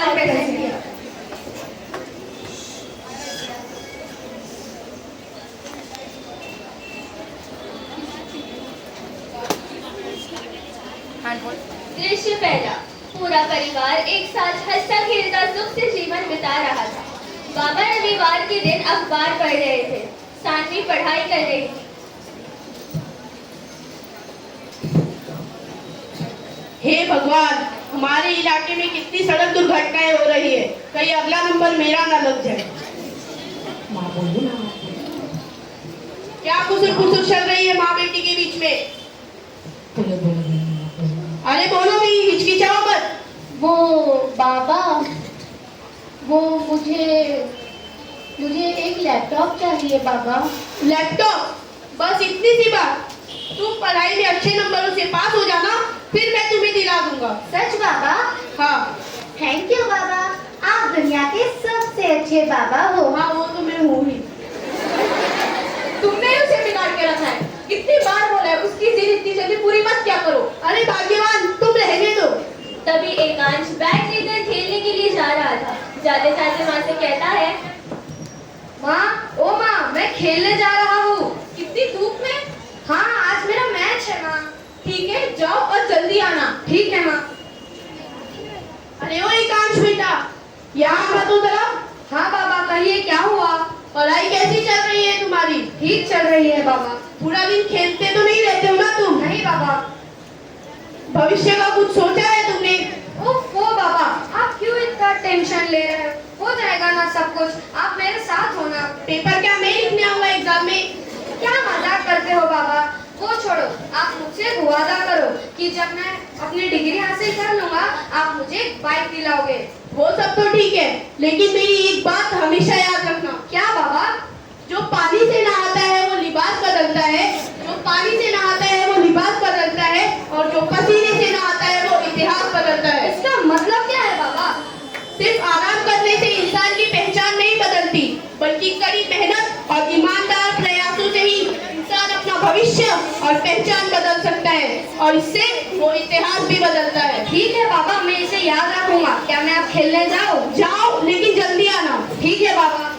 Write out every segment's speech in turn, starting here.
और कैसे किया? दृश्य पहला। पूरा परिवार एक साथ हंसता खेलता सुख से जीवन बिता रहा था। बाबा रविवार के दिन अखबार पढ़ रहे थे। सानवी पढ़ाई कर रही थी। हे भगवान, हमारे इलाके में कितनी सड़क दुर्घटनाएं हो रही है, कहीं अगला नंबर मेरा ना लग जाए। माँ बोलो ना। क्या कुसुर फुसुर चल रही है माँ बेटी के बीच में? अरे बोलो भी, हिचकिचाओ मत। वो बाबा, वो मुझे एक लैपटॉप चाहिए बाबा। लैपटॉप? बस इतनी सी बात? तुम पढ़ाई में अच्छे नंबरों से पास हो जाना, फिर मैं तुम्हें दिला दूंगा। सच बाबा? हाँ। थैंक यू बाबा, आप दुनिया के सबसे अच्छे बाबा हो। हाँ, वो तो मैं हूँ ही। तुमने ही उसे बिगाड़ के रखा है। कितनी बार बोला है उसकी जिद इतनी जल्दी पूरी मत क्या करो। अरे भाग्यवान, तुम रहने दो। तभी एकांश बैग लेकर खेलने के लिए जा रहा था। जाते जाते माँ से कहता है, माँ, ओ माँ, मैं खेलने जा रहा हूँ। कितनी धूप में? हाँ, आज मेरा मैच है माँ। ठीक है, जाओ और जल्दी आना। ठीक है माँ। अरे ओ एकांश बेटा, यहाँ मत तो जरा। हाँ बाबा, कहिए क्या हुआ? पढ़ाई कैसी चल रही है तुम्हारी? ठीक चल रही है बाबा। पूरा दिन खेलते तो नहीं रहते हो ना तुम? नहीं बाबा। भविष्य का कुछ सोचा है तुमने? ओफो बाबा, आप क्यों इतना टेंशन ले रहे हो जाएगा ना सब कुछ, आप मेरे साथ हो ना। पेपर क्या मैं लिखने आऊंगा एग्जाम में? क्या मजाक करते हो बाबा, वो छोड़ो। आप मुझसे वादा करो कि जब मैं अपनी डिग्री हासिल कर लूंगा आप मुझे बाइक दिलाओगे। वो सब तो ठीक है, लेकिन मेरी एक बात हमेशा याद रखना। क्या बाबा? जो पानी से नहाता है वो लिबास बदलता है, जो पानी से नहाता है वो लिबास बदलता है, और जो पसीने से नहाता है वो इतिहास बदलता है। इसका मतलब क्या है बाबा? सिर्फ आराम करने से इंसान की पहचान नहीं बदलती, बल्कि कड़ी मेहनत और ईमानदार प्रयासों से ही इंसान अपना भविष्य और पहचान बदल सकता है, और इससे वो इतिहास भी बदलता है। ठीक है बाबा, मैं इसे याद रखूंगा। क्या मैं अब खेलने जाऊं? जाओ, लेकिन जल्दी आना। ठीक है बाबा।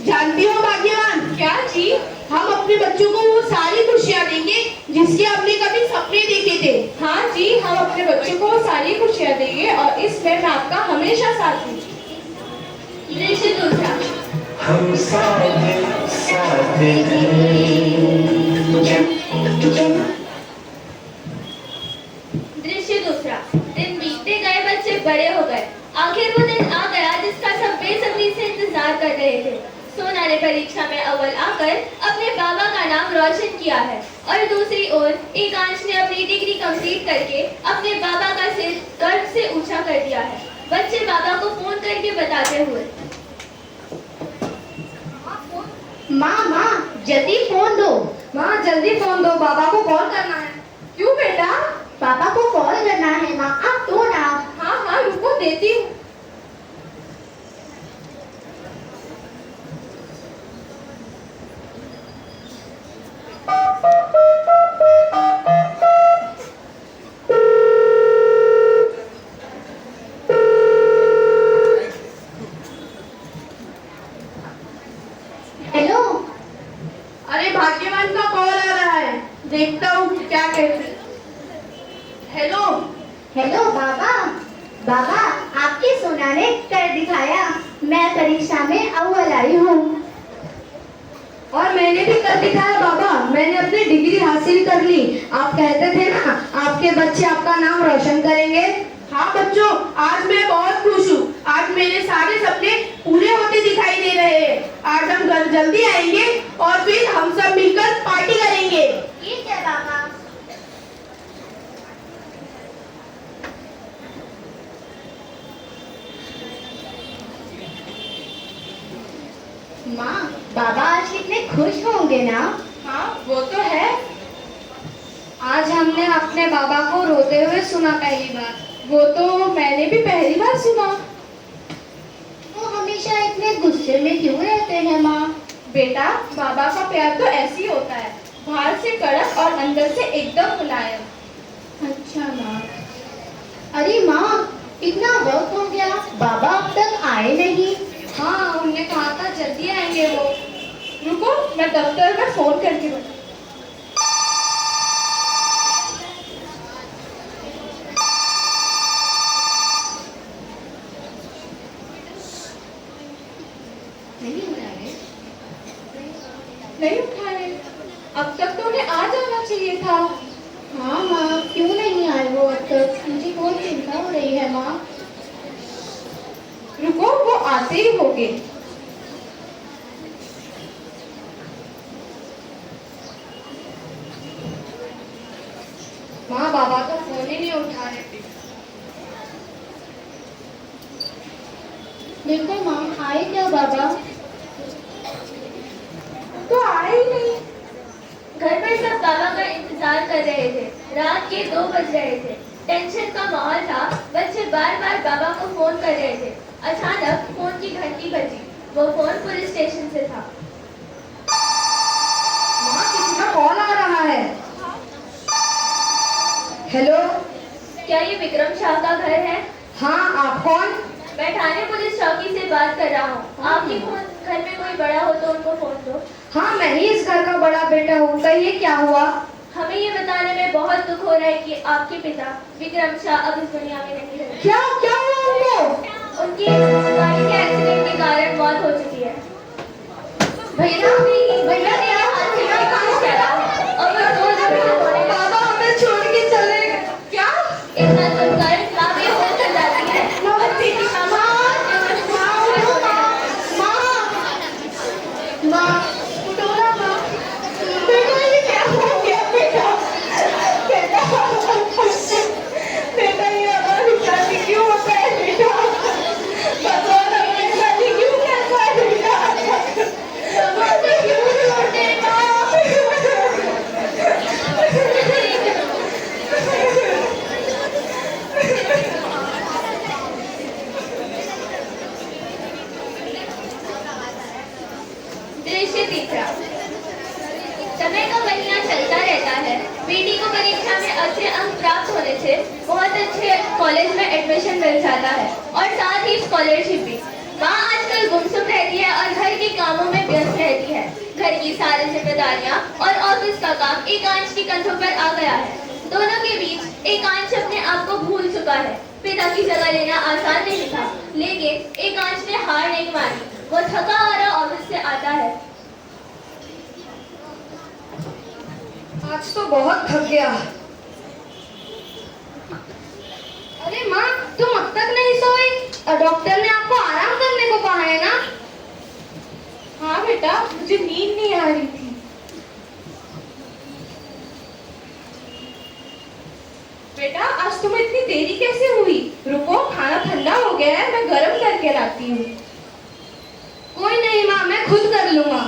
जानती हो भाग्यवान, क्या जी? हम अपने बच्चों को वो सारी खुशियाँ देंगे जिसके हमने कभी सपने देखे थे। हाँ जी, हम अपने बच्चों को सारी खुशियाँ देंगे और इसमें मैं आपका हमेशा साथ हूँ। दृश्य दूसरा। हम साथ दृश्य दूसरा। दिन बीतते गए, बच्चे बड़े हो गए। आखिर वो दिन आ गया जिसका सब बेसब्री से इंतजार कर रहे थे। सोना ने परीक्षा में अव्वल आकर अपने बाबा का नाम रोशन किया है, और दूसरी ओर एकांश ने अपनी डिग्री कंप्लीट करके अपने बाबा का सिर गर्व से ऊंचा कर दिया है। बच्चे बाबा को फोन करके बताते हुए, माँ, जल्दी फोन दो। माँ, जल्दी फोन दो, बाबा को कॉल करना है। क्यों बेटा? पापा को कॉल करना है माँ, आप दो ना। हाँ, रुको, देती हूँ। हेलो। अरे भाग्यवान का कॉल आ रहा है, देखता हूँ क्या कहते। हेलो। हेलो बाबा। बाबा, आपकी सोना ने कर दिखाया। मैं परीक्षा में अव्वल आई हूँ। और मैंने भी कर दिखाया बाबा, मैंने अपनी डिग्री हासिल कर ली। आप कहते थे ना आपके बच्चे आपका नाम रोशन करेंगे। हाँ बच्चों, आज मैं बहुत खुश हूँ। आज मेरे सारे सपने पूरे होते दिखाई दे रहे हैं। आज हम घर जल्दी आएंगे और फिर हम सब मिलकर पार्टी करेंगे। ठीक है बाबा। माँ, बाबा आज कितने खुश होंगे ना। हाँ, वो तो है। आज हमने अपने बाबा को रोते हुए सुना पहली बार। वो तो मैंने भी पहली बार सुना। वो हमेशा इतने गुस्से में क्यों रहते हैं माँ? बेटा, बाबा का प्यार तो ऐसे ही होता है, बाहर से कड़क और अंदर से एकदम मुलायम। अच्छा माँ। अरे माँ, इतना वक्त हो गया, बाबा अब तक आए नहीं। हाँ, उनने कहा था जल्दी आएंगे वो। रुको, मैं दफ्तर में फोन करके बता। नहीं उठा रहे। नहीं उठा रहे। अब तक तो उन्हें आ जाना चाहिए था। हाँ माँ, क्यों नहीं आए वो अब तक? मुझे बहुत चिंता हो रही है माँ। रुको, वो आते ही होंगे। माँ, बाबा तो फोन ही नहीं उठा रहे। देखो माँ, आए क्या बाबा? तो आए ही नहीं। घर पर सब बाबा का इंतजार कर रहे थे। रात के 2 बज रहे थे। टेंशन का माहौल था। बच्चे बार बार बाबा को फोन कर रहे थे। अचानक फोन की घंटी बजी। वो फोन पुलिस स्टेशन से था। माँ, किसी का कॉल आ रहा है। हेलो। क्या ये विक्रम शाह का घर है? हाँ, आप कौन? मैं थाने पुलिस चौकी से बात कर रहा हूँ। आपके घर में कोई बड़ा हो तो उनको फोन दो। हाँ, मैं ही इस घर का बड़ा बेटा हूँ। कहिए, क्या हुआ? हमें ये बताने में बहुत दुख हो रहा है कि आपके पिता विक्रम शाह अब इस दुनिया में नहीं रहे। क्या क्या हुआ उनको? उनकी गाड़ी के एक्सीडेंट के कारण मौत हो चुकी है। भैया, भैया, मेरे हाथ से कोई काम कर रहा है और वो रोज रोने लगा। बाबा हमें छोड़ के चले गए। क्या? इतना सुनकर माँ बेहोश हो जाती है। माँ, उठो ना माँ। बेटा, ये क्या हो गया बेटा? बेटा, बेटा, ये हमारी शादी क्यों होता है बेटा? भगवान हमारी शादी क्यों करता है बेटा? भगवान से क्यों छोड़ते हैं माँ? दृश्य तीसरा। समय का महीना चलता रहता है। बेटी को परीक्षा में अच्छे अंक प्राप्त होने से बहुत अच्छे कॉलेज में एडमिशन मिल जाता है और साथ ही स्कॉलरशिप भी। माँ आजकल गुमसुम रहती है और घर के कामों में व्यस्त रहती है। घर की सारी जिम्मेदारियाँ और ऑफिस का काम एकांश की कंधों पर आ गया है। दोनों के बीच एकांश अपने आप को भूल चुका है। पिता की जगह लेना आसान नहीं था, लेकिन एकांश ने हार नहीं मानी। वो थका हारा ऑफिस से आता है। आज तो बहुत थक गया। अरे माँ, तुम अब तक नहीं सोई? डॉक्टर ने आपको आराम करने को कहा है ना? हाँ बेटा, मुझे नींद नहीं आ रही थी। बेटा, आज तुम्हें इतनी देरी कैसे हुई? रुको, खाना ठंडा हो गया है, मैं गरम करके लाती हूँ। कोई नहीं माँ, मैं खुद कर लूंगा।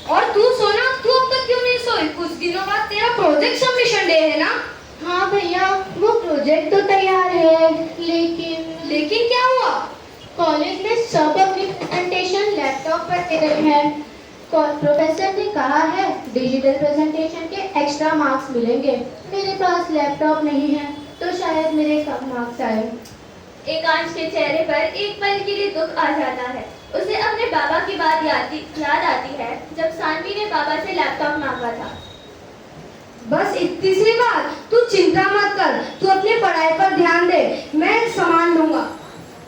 और तू सोना, तू अब तक क्यों नहीं सोई? कुछ दिनों बाद तेरा प्रोजेक्ट सबमिशन डे है ना? हाँ भैया, वो प्रोजेक्ट तो तैयार है, लेकिन क्या हुआ? कॉलेज में सब अपनी प्रेजेंटेशन लैपटॉप पर दे रहे हैं। प्रोफेसर ने कहा है डिजिटल प्रेजेंटेशन के एक्स्ट्रा मार्क्स मिलेंगे। मेरे पास लैपटॉप नहीं है तो शायद मेरे कम मार्क्स आए। एकांश के चेहरे पर एक पल के लिए दुख आ जाता है। उसे अपने बाबा की बात याद आती है जब सानवी ने बाबा से लैपटॉप मांगा था। बस इतनी सी बात, तू चिंता मत कर, तू अपनी पढ़ाई पर ध्यान दे, मैं संभाल लूंगा।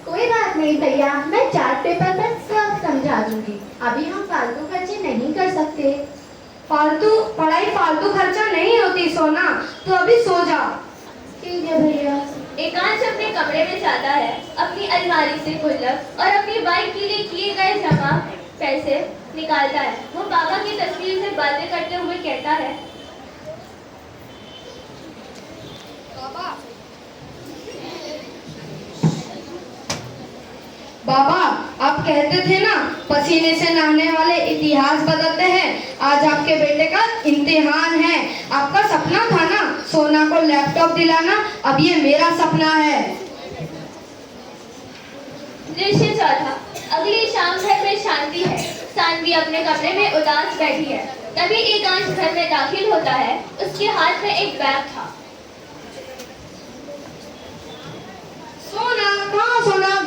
कोई बात नहीं भैया, मैं चार्ट पेपर पर सब समझा दूंगी। अभी हम फालतू खर्चे नहीं कर सकते। पढ़ाई फालतू खर्चा नहीं होती सोना, तो अभी सो जा। ठीक है भैया। एकांश अपने कमरे में जाता है, अपनी अलमारी से गुल्लक और अपनी बाइक के लिए किए गए जमा पैसे निकालता है। वो बाबा की तस्वीर से बातें करते हुए कहता है, बाबा, आप कहते थे ना पसीने से नहाने वाले इतिहास बदलते हैं। आज आपके बेटे का इम्तिहान है। आपका सपना था ना सोना को लैपटॉप दिलाना, अब ये मेरा सपना है। दृश्य चौथा। अगली शाम घर में शांति है। सानवी अपने कमरे में उदास बैठी है। तभी एकांश घर में दाखिल होता है। उसके हाथ में एक बैग था।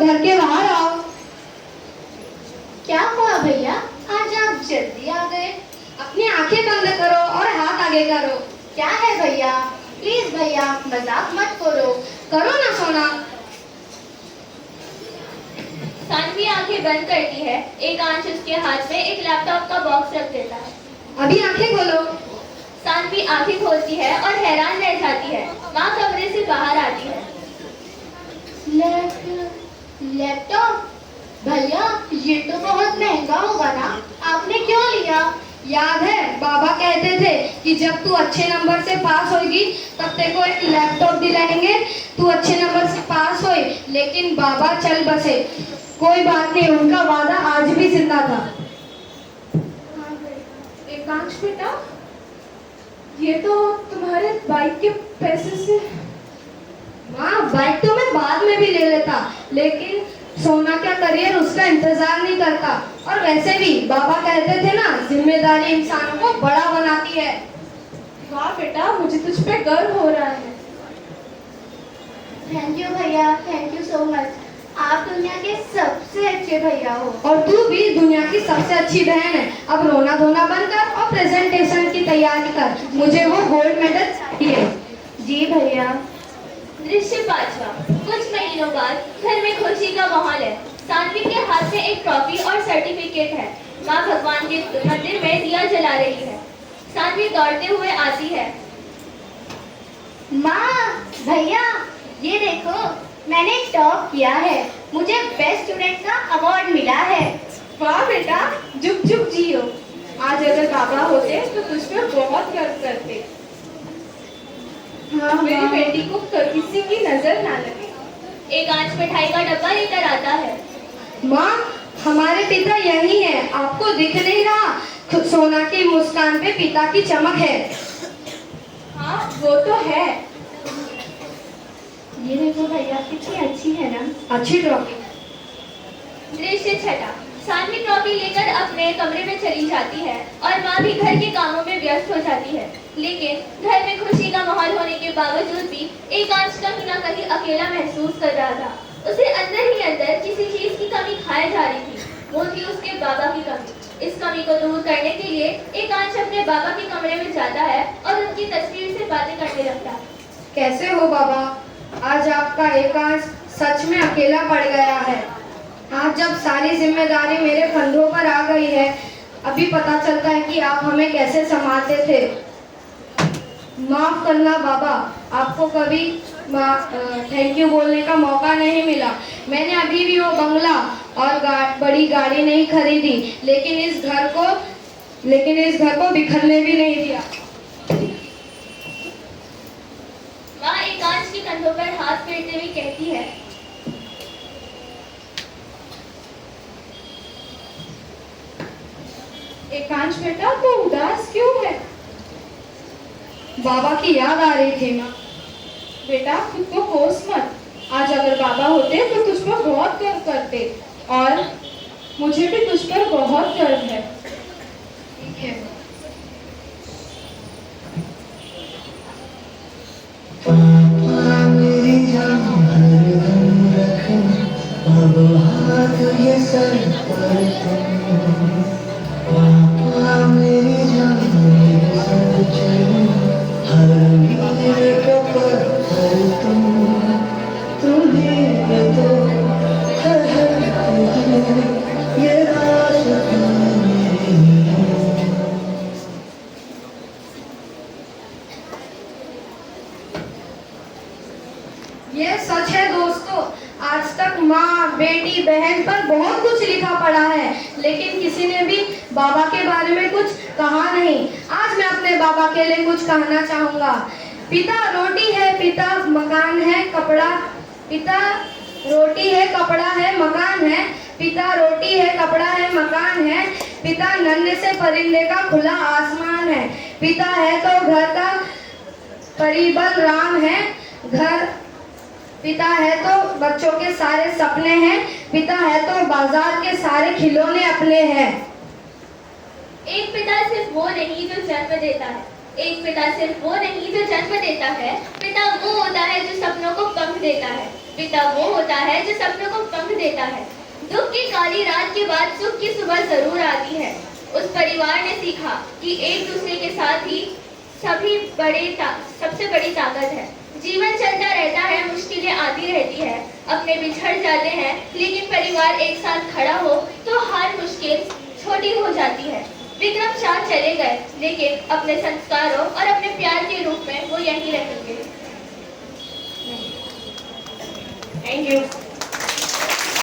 घर के बाहर आओ। क्या हुआ भैया, आज आप जल्दी आ गए? अपनी आंखें बंद करो और हाथ आगे करो। क्या है भैया, प्लीज भैया मजाक मत करो। करो ना सोना। सानवी आंखें बंद करती है। एकांश उसके हाथ में एक लैपटॉप का बॉक्स रख देता है। अभी आंखें खोलो। सानवी आंखें खोलती है और हैरान रह जाती है। माँ कमरे से बाहर आती है। लैपटॉप? भैया ये तो बहुत महंगा होगा ना, आपने क्यों लिया? याद है बाबा कहते थे कि जब तू अच्छे नंबर से पास होगी तब तेरे को एक लैपटॉप दिलाएंगे। तू अच्छे नंबर से पास होई, लेकिन बाबा चल बसे। कोई बात नहीं, उनका वादा आज भी जिंदा था। एकांश बेटा, ये तो तुम्हारे बाइक के पैसे से। माँ, बाइक तो मैं बाद में भी ले लेता, लेकिन सोना का करियर उसका इंतजार नहीं करता। और वैसे भी बाबा कहते थे ना, जिम्मेदारी इंसान को बड़ा बनाती है। वाह बेटा, मुझे तुझ पे गर्व हो रहा है। थैंक यू भैया, थैंक यू सो मच। आप दुनिया के सबसे अच्छे भैया हो। और तू भी दुनिया की सबसे अच्छी बहन है। अब रोना धोना बंद कर और प्रेजेंटेशन की तैयारी कर। मुझे वो गोल्ड मेडल चाहिए। जी भैया। दृश्य 5वां। कुछ महीनों बाद घर में खुशी का माहौल है। सानवी के हाथ में एक ट्रॉफी और सर्टिफिकेट है। माँ भगवान के मंदिर में दिया जला रही है। सानवी दौड़ते हुए आती है। माँ, भैया ये देखो, मैंने टॉप किया है। मुझे बेस्ट स्टूडेंट का अवार्ड मिला है। वाह बेटा, जुग जुग जियो। आज अगर बाबा होते तो तुझ पे बहुत गर्व करते। हाँ, मेरी हाँ। बेटी को किसी की नजर ना लगे। एकांश मिठाई का डब्बा लेकर आता है। माँ, हमारे पिता यही है, आपको दिख नहीं रहा? सोना की मुस्कान पे पिता की चमक है। हाँ वो तो है। ये देखो भैया, कितनी अच्छी है ना। अच्छी ट्रॉफी। दृश्य 6। सानवी ट्रॉफी लेकर अपने कमरे में चली जाती है और माँ भी घर के कामों में व्यस्त हो जाती है। लेकिन घर में खुशी का माहौल होने के बावजूद भी एकांश कहीं ना कहीं अकेला महसूस कर रहा था। उसे अंदर ही अंदर किसी चीज की कमी खाए जा रही थी। वो थी उसके बाबा की कमी। इस कमी को दूर करने के लिए एकांश अपने बाबा के कमरे में जाता है और उनकी तस्वीर से बातें करने लगता है। कैसे हो बाबा? आज आपका एकांश सच में अकेला पड़ गया है। आज जब सारी जिम्मेदारी मेरे कंधों पर आ गई है, अभी पता चलता है कि आप हमें कैसे संभालते थे। माफ करना बाबा, आपको कभी थैंक यू बोलने का मौका नहीं मिला। मैंने अभी भी वो बंगला और बड़ी गाड़ी नहीं खरीदी, लेकिन इस घर को बिखरने भी नहीं दिया। माँ एकांश के कंधों पर हाथ फेरते हुए कहती है, एकांश बेटा, तो उदास क्यों है? बाबा की याद आ रही थी माँ। बेटा खुद को कोस मत। आज अगर बाबा होते तो तुझ पर बहुत गर्व करते, और मुझे भी तुझ पर बहुत गर्व है। ठीक है। मेरी जान हरदम रखना, अब हाथ ये सर पर तुम। पापा मेरी जान मेरे संग चलना, हर मील का पत्थर तुम। तुम्हें तो ठहरते हैं ये रास्ता मेरे। ये सच है दोस्तों, आज तक माँ, बेटी, बहन पर बहुत कुछ लिखा पड़ा है, लेकिन किसी ने भी बाबा के बारे में कुछ कहा नहीं। आज मैं अपने बाबा के लिए कुछ कहना चाहूँगा। पिता रोटी है, पिता मकान है, कपड़ा। पिता रोटी है, कपड़ा है, मकान है। पिता रोटी है, कपड़ा है, मकान है। पिता नन्हे से परिंदे का खुला आसमान है। पिता है तो घर का परिबल राम है। पिता है तो बच्चों के सारे सपने हैं। पिता है तो बाजार के सारे खिलौने अपने हैं। एक पिता सिर्फ वो नहीं जो जन्म देता है, एक पिता सिर्फ वो नहीं जो जन्म देता है, पिता वो होता है जो सपनों को पंख देता है। पिता वो होता है जो सपनों को पंख देता है। दुख की काली रात के बाद सुख की सुबह जरूर आती है। उस परिवार ने सीखा कि एक दूसरे के साथ ही सबसे बड़ी ताकत है। जीवन चलता रहता है, मुश्किलें आती रहती है, अपने बिछड़ जाते हैं, लेकिन परिवार एक साथ खड़ा हो तो हर मुश्किल छोटी हो जाती है। विक्रम शाह चले गए, लेकिन अपने संस्कारों और अपने प्यार के रूप में वो यहीं रहेंगे। Thank you.